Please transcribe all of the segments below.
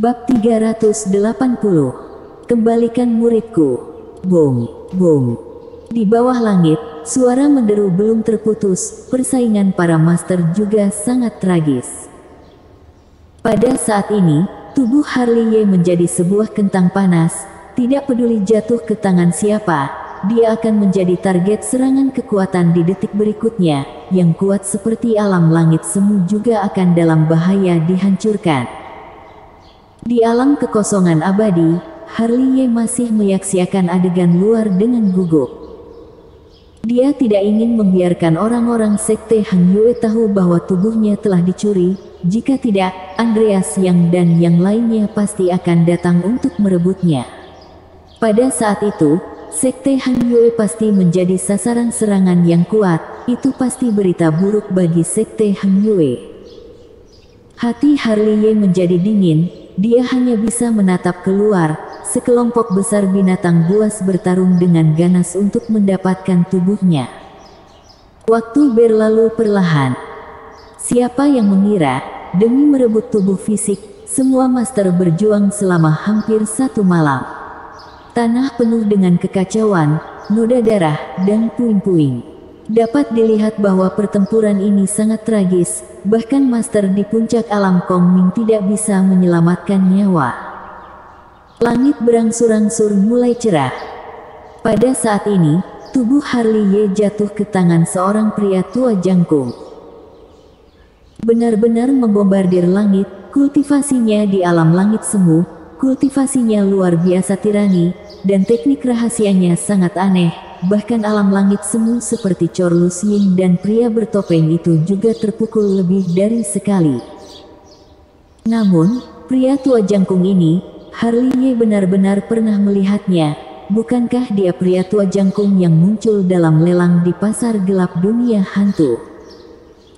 Bab 380. Kembalikan muridku. Bom, bom. Di bawah langit, suara menderu belum terputus, persaingan para master juga sangat tragis. Pada saat ini, tubuh Harley menjadi sebuah kentang panas, tidak peduli jatuh ke tangan siapa, dia akan menjadi target serangan kekuatan di detik berikutnya, yang kuat seperti alam langit semu juga akan dalam bahaya dihancurkan. Di alam kekosongan abadi, Harley masih menyaksikan adegan luar dengan gugup. Dia tidak ingin membiarkan orang-orang sekte Hang Yue tahu bahwa tubuhnya telah dicuri, jika tidak, Andreas Yang dan yang lainnya pasti akan datang untuk merebutnya. Pada saat itu, sekte Hang Yue pasti menjadi sasaran serangan yang kuat, itu pasti berita buruk bagi sekte Hang Yue. Hati Harley menjadi dingin. Dia hanya bisa menatap keluar, sekelompok besar binatang buas bertarung dengan ganas untuk mendapatkan tubuhnya. Waktu berlalu perlahan. Siapa yang mengira, demi merebut tubuh fisik, semua master berjuang selama hampir 1 malam. Tanah penuh dengan kekacauan, noda darah, dan puing-puing. Dapat dilihat bahwa pertempuran ini sangat tragis, bahkan master di puncak alam Kongming tidak bisa menyelamatkan nyawa. Langit berangsur-angsur mulai cerah. Pada saat ini, tubuh Harley jatuh ke tangan seorang pria tua jangkung. Benar-benar membombardir langit, kultivasinya di alam langit semu, kultivasinya luar biasa tirani, dan teknik rahasianya sangat aneh. Bahkan alam langit semu seperti Chor Luxin dan pria bertopeng itu juga terpukul lebih dari sekali. Namun, pria tua jangkung ini, Harley benar-benar pernah melihatnya. Bukankah dia pria tua jangkung yang muncul dalam lelang di pasar gelap dunia hantu?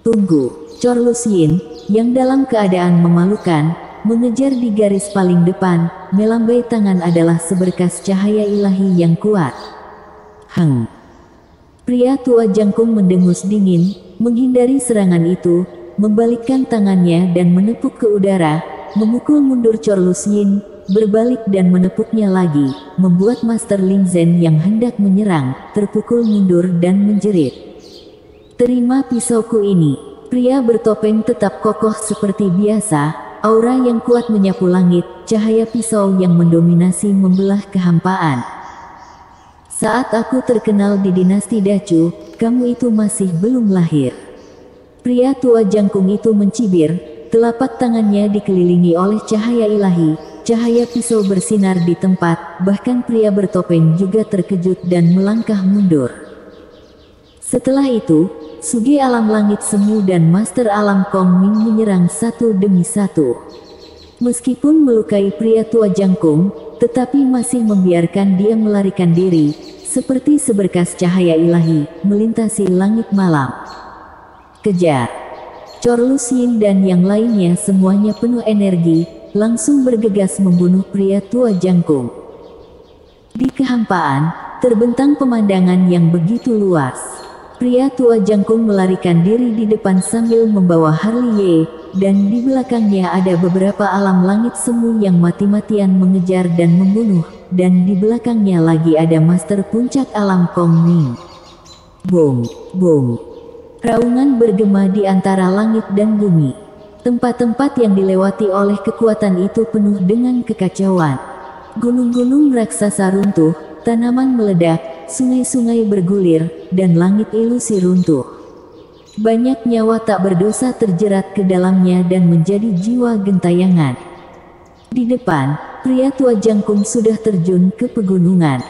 Tunggu, Chor Luxin, yang dalam keadaan memalukan, mengejar di garis paling depan, melambai tangan adalah seberkas cahaya ilahi yang kuat. Pria tua jangkung mendengus dingin, menghindari serangan itu, membalikkan tangannya dan menepuk ke udara, memukul mundur Chor Luxin, berbalik dan menepuknya lagi, membuat Master Ling Zhen yang hendak menyerang, terpukul mundur dan menjerit. Terima pisauku ini. Pria bertopeng tetap kokoh seperti biasa, aura yang kuat menyapu langit, cahaya pisau yang mendominasi membelah kehampaan. Saat aku terkenal di dinasti Dacu, kamu itu masih belum lahir. Pria tua jangkung itu mencibir, telapak tangannya dikelilingi oleh cahaya ilahi, cahaya pisau bersinar di tempat, bahkan pria bertopeng juga terkejut dan melangkah mundur. Setelah itu, Sugi alam langit semu dan Master alam Kongming menyerang satu demi satu. Meskipun melukai pria tua jangkung, tetapi masih membiarkan dia melarikan diri, seperti seberkas cahaya ilahi, melintasi langit malam. Kejar! Chor Luxin dan yang lainnya semuanya penuh energi, langsung bergegas membunuh pria tua jangkung. Di kehampaan, terbentang pemandangan yang begitu luas. Pria tua jangkung melarikan diri di depan sambil membawa Harley, dan di belakangnya ada beberapa alam langit semu yang mati-matian mengejar dan membunuh, dan di belakangnya lagi ada master puncak alam Kongming. Bom, bom. Raungan bergema di antara langit dan bumi. Tempat-tempat yang dilewati oleh kekuatan itu penuh dengan kekacauan. Gunung-gunung raksasa runtuh, tanaman meledak, sungai-sungai bergulir, dan langit ilusi runtuh. Banyak nyawa tak berdosa terjerat ke dalamnya dan menjadi jiwa gentayangan. Di depan, pria tua jangkung sudah terjun ke pegunungan.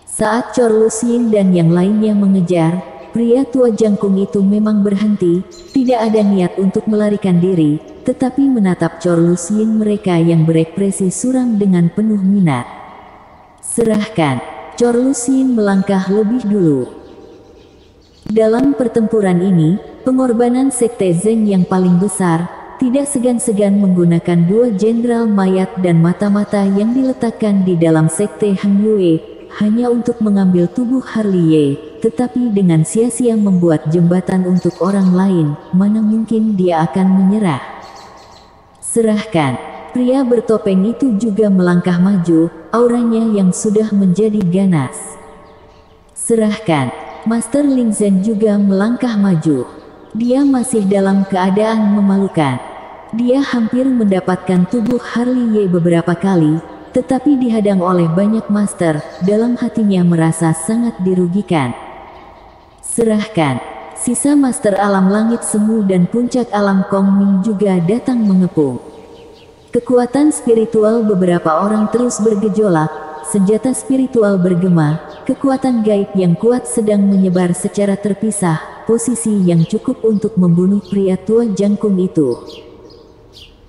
Saat Chor Luxin dan yang lainnya mengejar, pria tua jangkung itu memang berhenti, tidak ada niat untuk melarikan diri, tetapi menatap Chor Luxin mereka yang berekspresi suram dengan penuh minat. Serahkan. Chor Luxin melangkah lebih dulu. Dalam pertempuran ini, pengorbanan sekte Zeng yang paling besar, tidak segan-segan menggunakan 2 jenderal mayat dan mata-mata yang diletakkan di dalam sekte Hang Yue, hanya untuk mengambil tubuh Harley, tetapi dengan sia-sia membuat jembatan untuk orang lain, mana mungkin dia akan menyerah. Serahkan. pria bertopeng itu juga melangkah maju, auranya yang sudah menjadi ganas. Serahkan. Master Ling Zhen juga melangkah maju. Dia masih dalam keadaan memalukan. Dia hampir mendapatkan tubuh Harley Ye beberapa kali, tetapi dihadang oleh banyak master, dalam hatinya merasa sangat dirugikan. Serahkan. Sisa master alam langit semu dan puncak alam Kong Ming juga datang mengepung. Kekuatan spiritual beberapa orang terus bergejolak, senjata spiritual bergema, kekuatan gaib yang kuat sedang menyebar secara terpisah, posisi yang cukup untuk membunuh pria tua jangkung itu.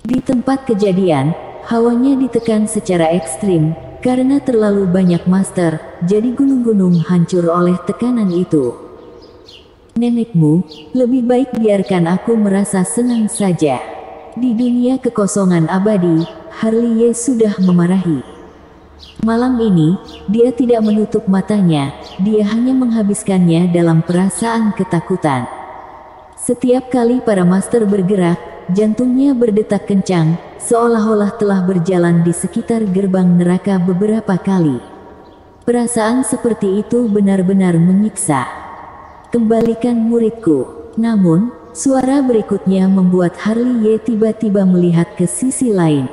Di tempat kejadian, hawanya ditekan secara ekstrim, karena terlalu banyak master, jadi gunung-gunung hancur oleh tekanan itu. Nenekmu, lebih baik biarkan aku merasa senang saja. Di dunia kekosongan abadi, Harley Ye sudah memarahi. Malam ini, dia tidak menutup matanya, dia hanya menghabiskannya dalam perasaan ketakutan. Setiap kali para master bergerak, jantungnya berdetak kencang, seolah-olah telah berjalan di sekitar gerbang neraka beberapa kali. Perasaan seperti itu benar-benar menyiksa. Kembalikan muridku. Namun, suara berikutnya membuat Harley Ye tiba-tiba melihat ke sisi lain.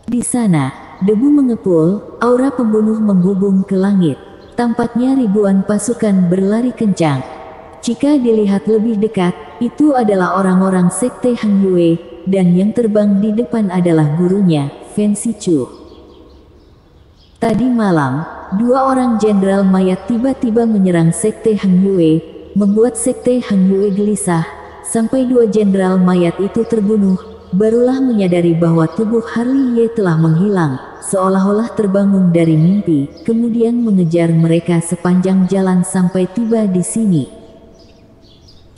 Di sana, debu mengepul, aura pembunuh membubung ke langit. Tampaknya ribuan pasukan berlari kencang. Jika dilihat lebih dekat, itu adalah orang-orang sekte Han Yue, dan yang terbang di depan adalah gurunya, Fen Sichu. Tadi malam, dua orang jenderal mayat tiba-tiba menyerang sekte Han Yue, membuat sekte Han Yue gelisah, sampai dua jenderal mayat itu terbunuh, barulah menyadari bahwa tubuh Harley Ye telah menghilang, seolah-olah terbangun dari mimpi, kemudian mengejar mereka sepanjang jalan sampai tiba di sini.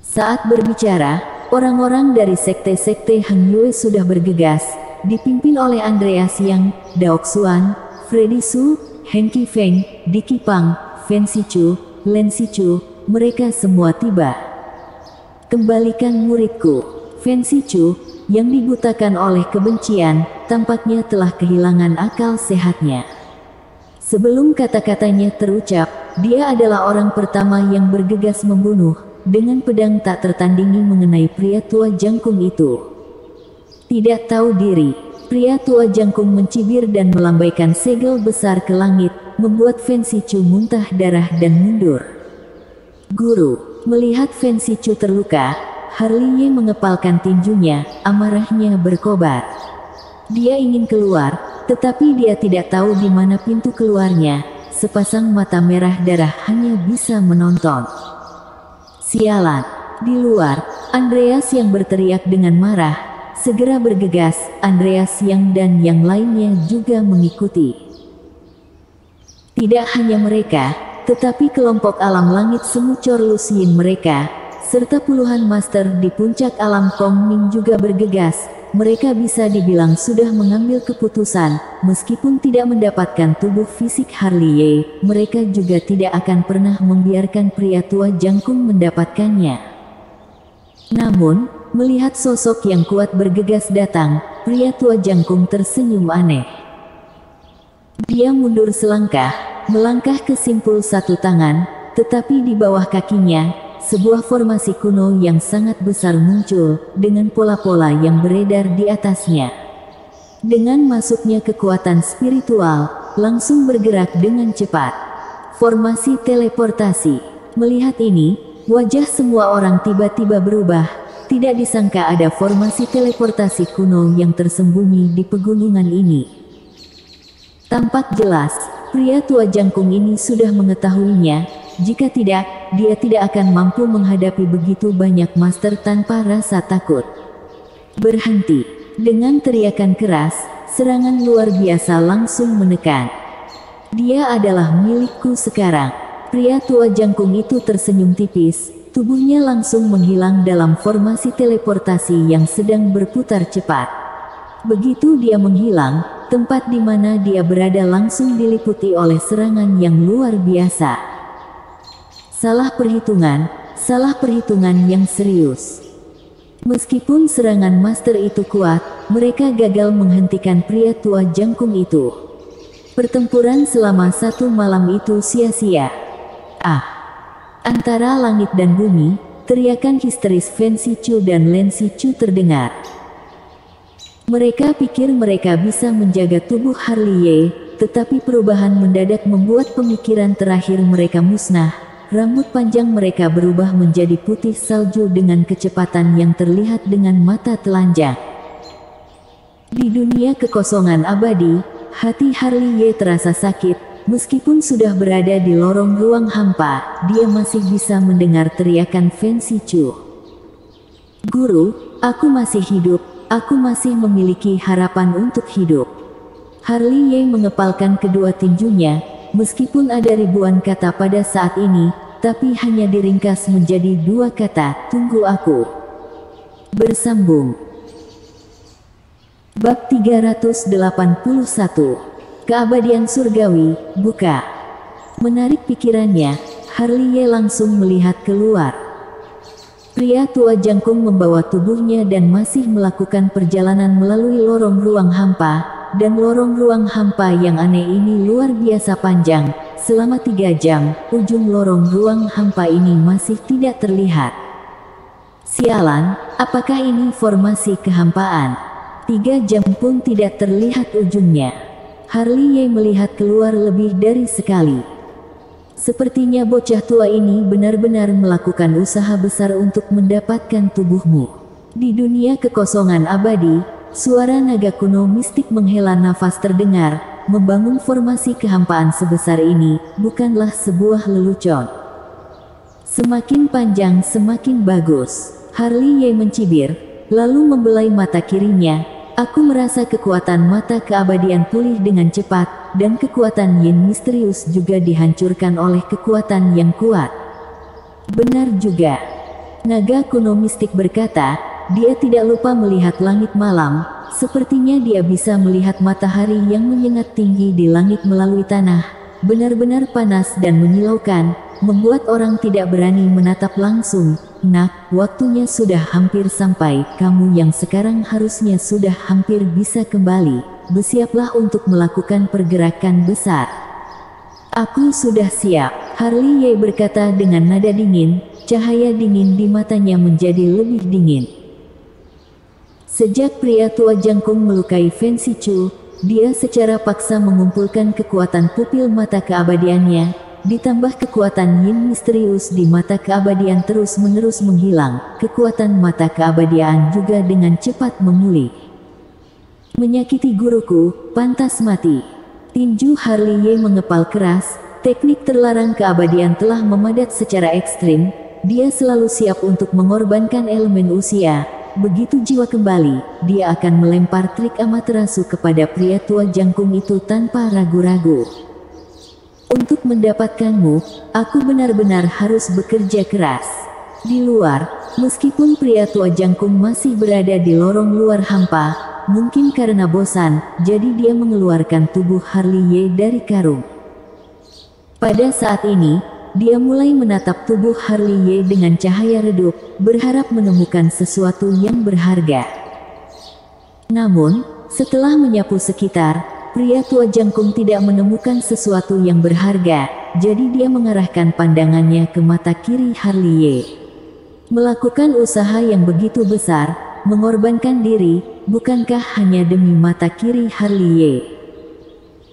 Saat berbicara, orang-orang dari sekte-sekte Han Yue sudah bergegas, dipimpin oleh Andreas Yang, Daok Xuan, Freddy Su, Heng Qifeng, Dicky Pang, Fen Sichu, Len Sichu, mereka semua tiba. Kembalikan muridku. Fen Sichu, yang dibutakan oleh kebencian, tampaknya telah kehilangan akal sehatnya. Sebelum kata-katanya terucap, dia adalah orang pertama yang bergegas membunuh, dengan pedang tak tertandingi mengenai pria tua jangkung itu. Tidak tahu diri, pria tua jangkung mencibir dan melambaikan segel besar ke langit, membuat Fen Sichu muntah darah dan mundur. Guru, melihat Fen Sichu terluka, Harley Ye mengepalkan tinjunya, amarahnya berkobar. Dia ingin keluar, tetapi dia tidak tahu di mana pintu keluarnya, sepasang mata merah darah hanya bisa menonton. Sialan, di luar, Andreas yang berteriak dengan marah, segera bergegas, Andreas yang dan yang lainnya juga mengikuti. Tidak hanya mereka, tetapi kelompok alam langit semu Chorlus Yin mereka, serta puluhan master di puncak alam Kong Ming juga bergegas. Mereka bisa dibilang sudah mengambil keputusan, meskipun tidak mendapatkan tubuh fisik Harley Ye, mereka juga tidak akan pernah membiarkan pria tua jangkung mendapatkannya. Namun, melihat sosok yang kuat bergegas datang, pria tua jangkung tersenyum aneh. Dia mundur selangkah, melangkah ke simpul satu tangan, tetapi di bawah kakinya, sebuah formasi kuno yang sangat besar muncul, dengan pola-pola yang beredar di atasnya. Dengan masuknya kekuatan spiritual, langsung bergerak dengan cepat. Formasi teleportasi. Melihat ini, wajah semua orang tiba-tiba berubah. Tidak disangka ada formasi teleportasi kuno yang tersembunyi di pegunungan ini. Tampak jelas, pria tua jangkung ini sudah mengetahuinya. Jika tidak, dia tidak akan mampu menghadapi begitu banyak master tanpa rasa takut. Berhenti. Dengan teriakan keras, serangan luar biasa langsung menekan. Dia adalah milikku sekarang. Pria tua jangkung itu tersenyum tipis, tubuhnya langsung menghilang dalam formasi teleportasi yang sedang berputar cepat. Begitu dia menghilang, tempat di mana dia berada langsung diliputi oleh serangan yang luar biasa. Salah perhitungan yang serius. Meskipun serangan master itu kuat, mereka gagal menghentikan pria tua jangkung itu. Pertempuran selama 1 malam itu sia-sia. Antara langit dan bumi, teriakan histeris Fen Shichu dan Len Shichu terdengar. Mereka pikir mereka bisa menjaga tubuh Harley Ye, tetapi perubahan mendadak membuat pemikiran terakhir mereka musnah. Rambut panjang mereka berubah menjadi putih salju dengan kecepatan yang terlihat dengan mata telanjang. Di dunia kekosongan abadi, hati Harley Ye terasa sakit. Meskipun sudah berada di lorong ruang hampa, dia masih bisa mendengar teriakan Fen Shichu. "Guru, aku masih hidup, aku masih memiliki harapan untuk hidup." Harley Ye mengepalkan kedua tinjunya. Meskipun ada ribuan kata pada saat ini, tapi hanya diringkas menjadi 2 kata, "Tunggu aku." Bersambung. Bab 381. Keabadian surgawi, buka. Menarik pikirannya, Harley Ye langsung melihat keluar. Pria tua jangkung membawa tubuhnya dan masih melakukan perjalanan melalui lorong ruang hampa. Dan lorong ruang hampa yang aneh ini luar biasa panjang. Selama 3 jam, ujung lorong ruang hampa ini masih tidak terlihat. Sialan, apakah ini formasi kehampaan? 3 jam pun tidak terlihat ujungnya. Harley Ye melihat keluar lebih dari sekali. Sepertinya bocah tua ini benar-benar melakukan usaha besar untuk mendapatkan tubuhmu. Di dunia kekosongan abadi, suara naga kuno mistik menghela nafas terdengar. Membangun formasi kehampaan sebesar ini bukanlah sebuah lelucon. Semakin panjang semakin bagus. Harley Ye mencibir, lalu membelai mata kirinya. Aku merasa kekuatan mata keabadian pulih dengan cepat, dan kekuatan Yin misterius juga dihancurkan oleh kekuatan yang kuat. Benar juga. Naga kuno mistik berkata, dia tidak lupa melihat langit malam. Sepertinya dia bisa melihat matahari yang menyengat tinggi di langit melalui tanah. Benar-benar panas dan menyilaukan, membuat orang tidak berani menatap langsung. Nak, waktunya sudah hampir sampai. Kamu yang sekarang harusnya sudah hampir bisa kembali. Bersiaplah untuk melakukan pergerakan besar. Aku sudah siap, Harley Ye berkata dengan nada dingin. Cahaya dingin di matanya menjadi lebih dingin. Sejak pria tua jangkung melukai Fen Shichu, dia secara paksa mengumpulkan kekuatan pupil mata keabadiannya, ditambah kekuatan Yin misterius di mata keabadian terus-menerus menghilang. Kekuatan mata keabadian juga dengan cepat memulih. Menyakiti guruku, pantas mati. Tinju Harley Ye mengepal keras. Teknik terlarang keabadian telah memadat secara ekstrim. Dia selalu siap untuk mengorbankan elemen usia. Begitu jiwa kembali, dia akan melempar trik Amaterasu kepada pria tua jangkung itu tanpa ragu-ragu. Untuk mendapatkanmu, aku benar-benar harus bekerja keras. Di luar, meskipun pria tua jangkung masih berada di lorong luar hampa, mungkin karena bosan, jadi dia mengeluarkan tubuh Harley Ye dari karung. Pada saat ini, dia mulai menatap tubuh Harley Ye dengan cahaya redup, berharap menemukan sesuatu yang berharga. Namun, setelah menyapu sekitar, pria tua jangkung tidak menemukan sesuatu yang berharga, jadi dia mengarahkan pandangannya ke mata kiri Harley Ye. Melakukan usaha yang begitu besar, mengorbankan diri, bukankah hanya demi mata kiri Harley Ye?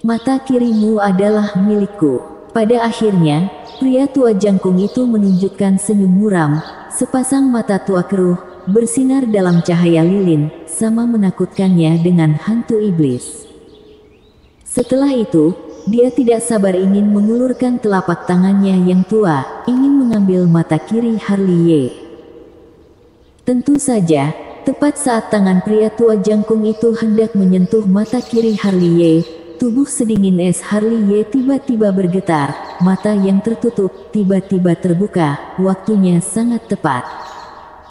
Mata kirimu adalah milikku. Pada akhirnya, pria tua jangkung itu menunjukkan senyum muram. Sepasang mata tua keruh, bersinar dalam cahaya lilin, sama menakutkannya dengan hantu iblis. Setelah itu, dia tidak sabar ingin mengulurkan telapak tangannya yang tua, ingin mengambil mata kiri Harley Ye. Tentu saja, tepat saat tangan pria tua jangkung itu hendak menyentuh mata kiri Harley Ye, tubuh sedingin es Harley Ye tiba-tiba bergetar, mata yang tertutup tiba-tiba terbuka. Waktunya sangat tepat.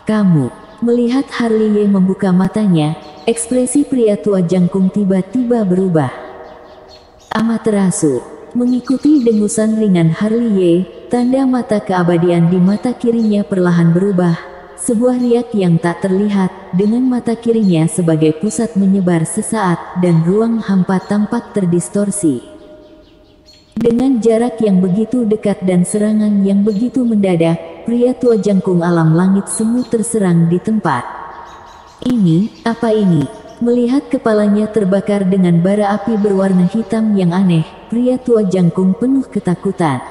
Kamu. Melihat Harley Ye membuka matanya, ekspresi pria tua jangkung tiba-tiba berubah. Amaterasu. Mengikuti dengusan ringan Harley Ye, tanda mata keabadian di mata kirinya perlahan berubah. sebuah riak yang tak terlihat, dengan mata kirinya sebagai pusat menyebar sesaat, dan ruang hampa tampak terdistorsi. Dengan jarak yang begitu dekat dan serangan yang begitu mendadak, pria tua jangkung alam langit semu terserang di tempat. Ini, apa ini? Melihat kepalanya terbakar dengan bara api berwarna hitam yang aneh, pria tua jangkung penuh ketakutan.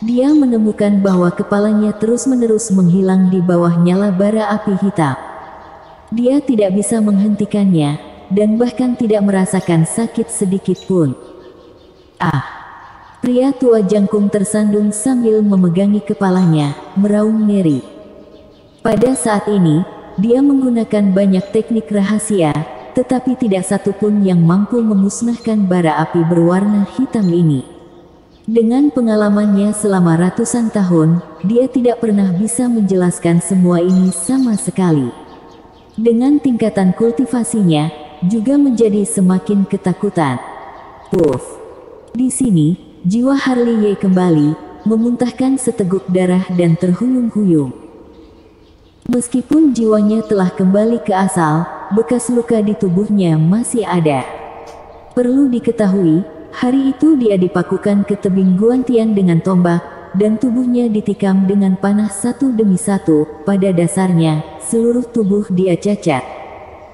Dia menemukan bahwa kepalanya terus-menerus menghilang di bawah nyala bara api hitam. Dia tidak bisa menghentikannya, dan bahkan tidak merasakan sakit sedikit pun. Ah! Pria tua jangkung tersandung sambil memegangi kepalanya, meraung ngeri. Pada saat ini, dia menggunakan banyak teknik rahasia, tetapi tidak satupun yang mampu memusnahkan bara api berwarna hitam ini. Dengan pengalamannya selama ratusan tahun, dia tidak pernah bisa menjelaskan semua ini sama sekali. Dengan tingkatan kultivasinya, juga menjadi semakin ketakutan. Puff! Di sini, jiwa Harley Ye kembali, memuntahkan seteguk darah dan terhuyung-huyung. Meskipun jiwanya telah kembali ke asal, bekas luka di tubuhnya masih ada. Perlu diketahui, hari itu dia dipakukan ke tebing Guantian dengan tombak, dan tubuhnya ditikam dengan panah satu demi satu. Pada dasarnya, seluruh tubuh dia cacat.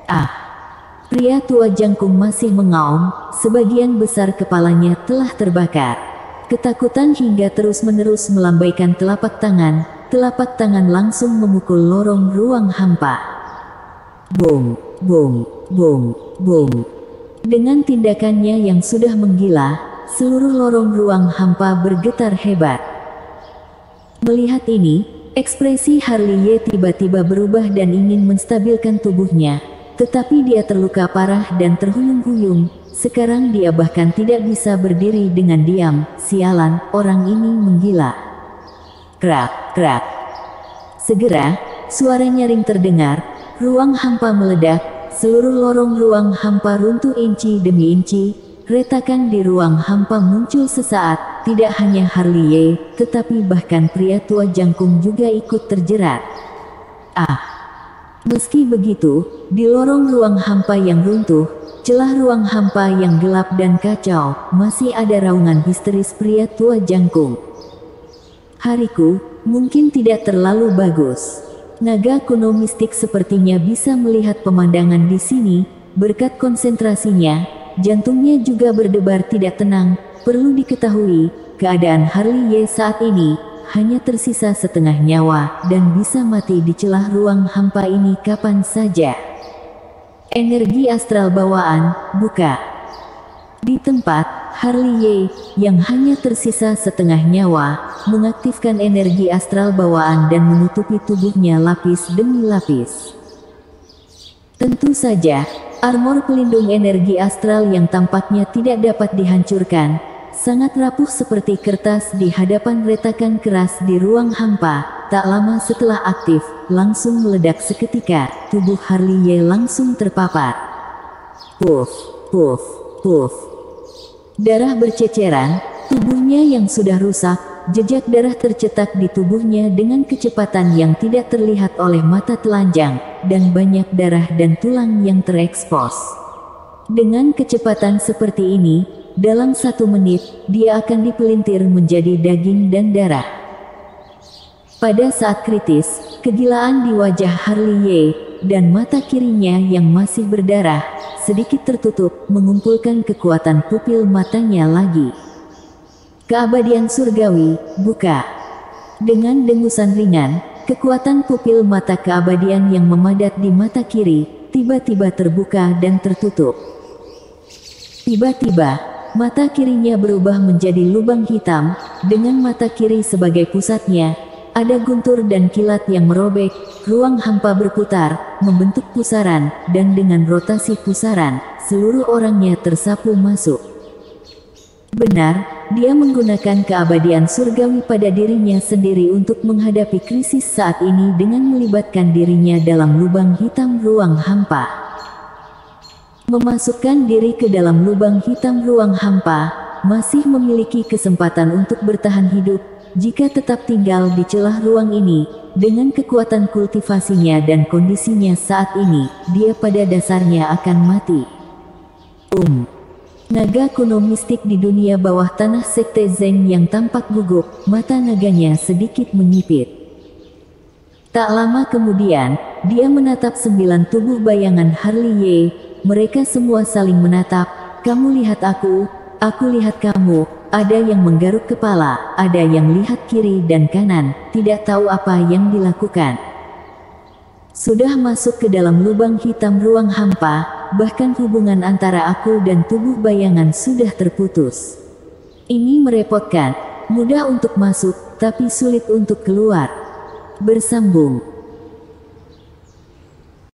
Ah! Pria tua jangkung masih mengaum, sebagian besar kepalanya telah terbakar. Ketakutan hingga terus-menerus melambaikan telapak tangan langsung memukul lorong ruang hampa. Bom, bom, bom, bom. Dengan tindakannya yang sudah menggila, seluruh lorong ruang hampa bergetar hebat. Melihat ini, ekspresi Harley Ye tiba-tiba berubah dan ingin menstabilkan tubuhnya, tetapi dia terluka parah dan terhuyung-huyung. Sekarang dia bahkan tidak bisa berdiri dengan diam. Sialan, orang ini menggila. Krak, krak. Segera, suara nyaring terdengar, ruang hampa meledak. Seluruh lorong ruang hampa runtuh inci demi inci, retakan di ruang hampa muncul sesaat, tidak hanya Harley Ye, tetapi bahkan pria tua jangkung juga ikut terjerat. Ah! Meski begitu, di lorong ruang hampa yang runtuh, celah ruang hampa yang gelap dan kacau, masih ada raungan histeris pria tua jangkung. Hariku, mungkin tidak terlalu bagus. Naga kuno mistik sepertinya bisa melihat pemandangan di sini. Berkat konsentrasinya, jantungnya juga berdebar tidak tenang. Perlu diketahui, keadaan Harley Ye saat ini hanya tersisa setengah nyawa dan bisa mati di celah ruang hampa ini kapan saja. Energi astral bawaan, buka. Di tempat, Harley Ye, yang hanya tersisa setengah nyawa, mengaktifkan energi astral bawaan dan menutupi tubuhnya lapis demi lapis. Tentu saja, armor pelindung energi astral yang tampaknya tidak dapat dihancurkan, sangat rapuh seperti kertas di hadapan retakan keras di ruang hampa. Tak lama setelah aktif, langsung meledak seketika, tubuh Harley Ye langsung terpapar. Puff, puff, puff. Darah berceceran, tubuhnya yang sudah rusak, jejak darah tercetak di tubuhnya dengan kecepatan yang tidak terlihat oleh mata telanjang, dan banyak darah dan tulang yang terekspos. Dengan kecepatan seperti ini, dalam 1 menit, dia akan dipelintir menjadi daging dan darah. Pada saat kritis, kegilaan di wajah Harley Ye, dan mata kirinya yang masih berdarah, sedikit tertutup, mengumpulkan kekuatan pupil matanya lagi. Keabadian surgawi, buka. Dengan dengusan ringan, kekuatan pupil mata keabadian yang memadat di mata kiri, tiba-tiba terbuka dan tertutup. Tiba-tiba, mata kirinya berubah menjadi lubang hitam, dengan mata kiri sebagai pusatnya. Ada guntur dan kilat yang merobek, ruang hampa berputar, membentuk pusaran, dan dengan rotasi pusaran, seluruh orangnya tersapu masuk. Benar, dia menggunakan keabadian surgawi pada dirinya sendiri untuk menghadapi krisis saat ini dengan melibatkan dirinya dalam lubang hitam ruang hampa. Memasukkan diri ke dalam lubang hitam ruang hampa, masih memiliki kesempatan untuk bertahan hidup, jika tetap tinggal di celah ruang ini, dengan kekuatan kultivasinya dan kondisinya saat ini, dia pada dasarnya akan mati. Naga kuno mistik di dunia bawah tanah sekte Zeng yang tampak gugup, mata naganya sedikit menyipit. Tak lama kemudian, dia menatap 9 tubuh bayangan Harley Ye. Mereka semua saling menatap. Kamu lihat aku lihat kamu. Ada yang menggaruk kepala, ada yang lihat kiri dan kanan, tidak tahu apa yang dilakukan. Sudah masuk ke dalam lubang hitam ruang hampa, bahkan hubungan antara aku dan tubuh bayangan sudah terputus. Ini merepotkan, mudah untuk masuk, tapi sulit untuk keluar. Bersambung.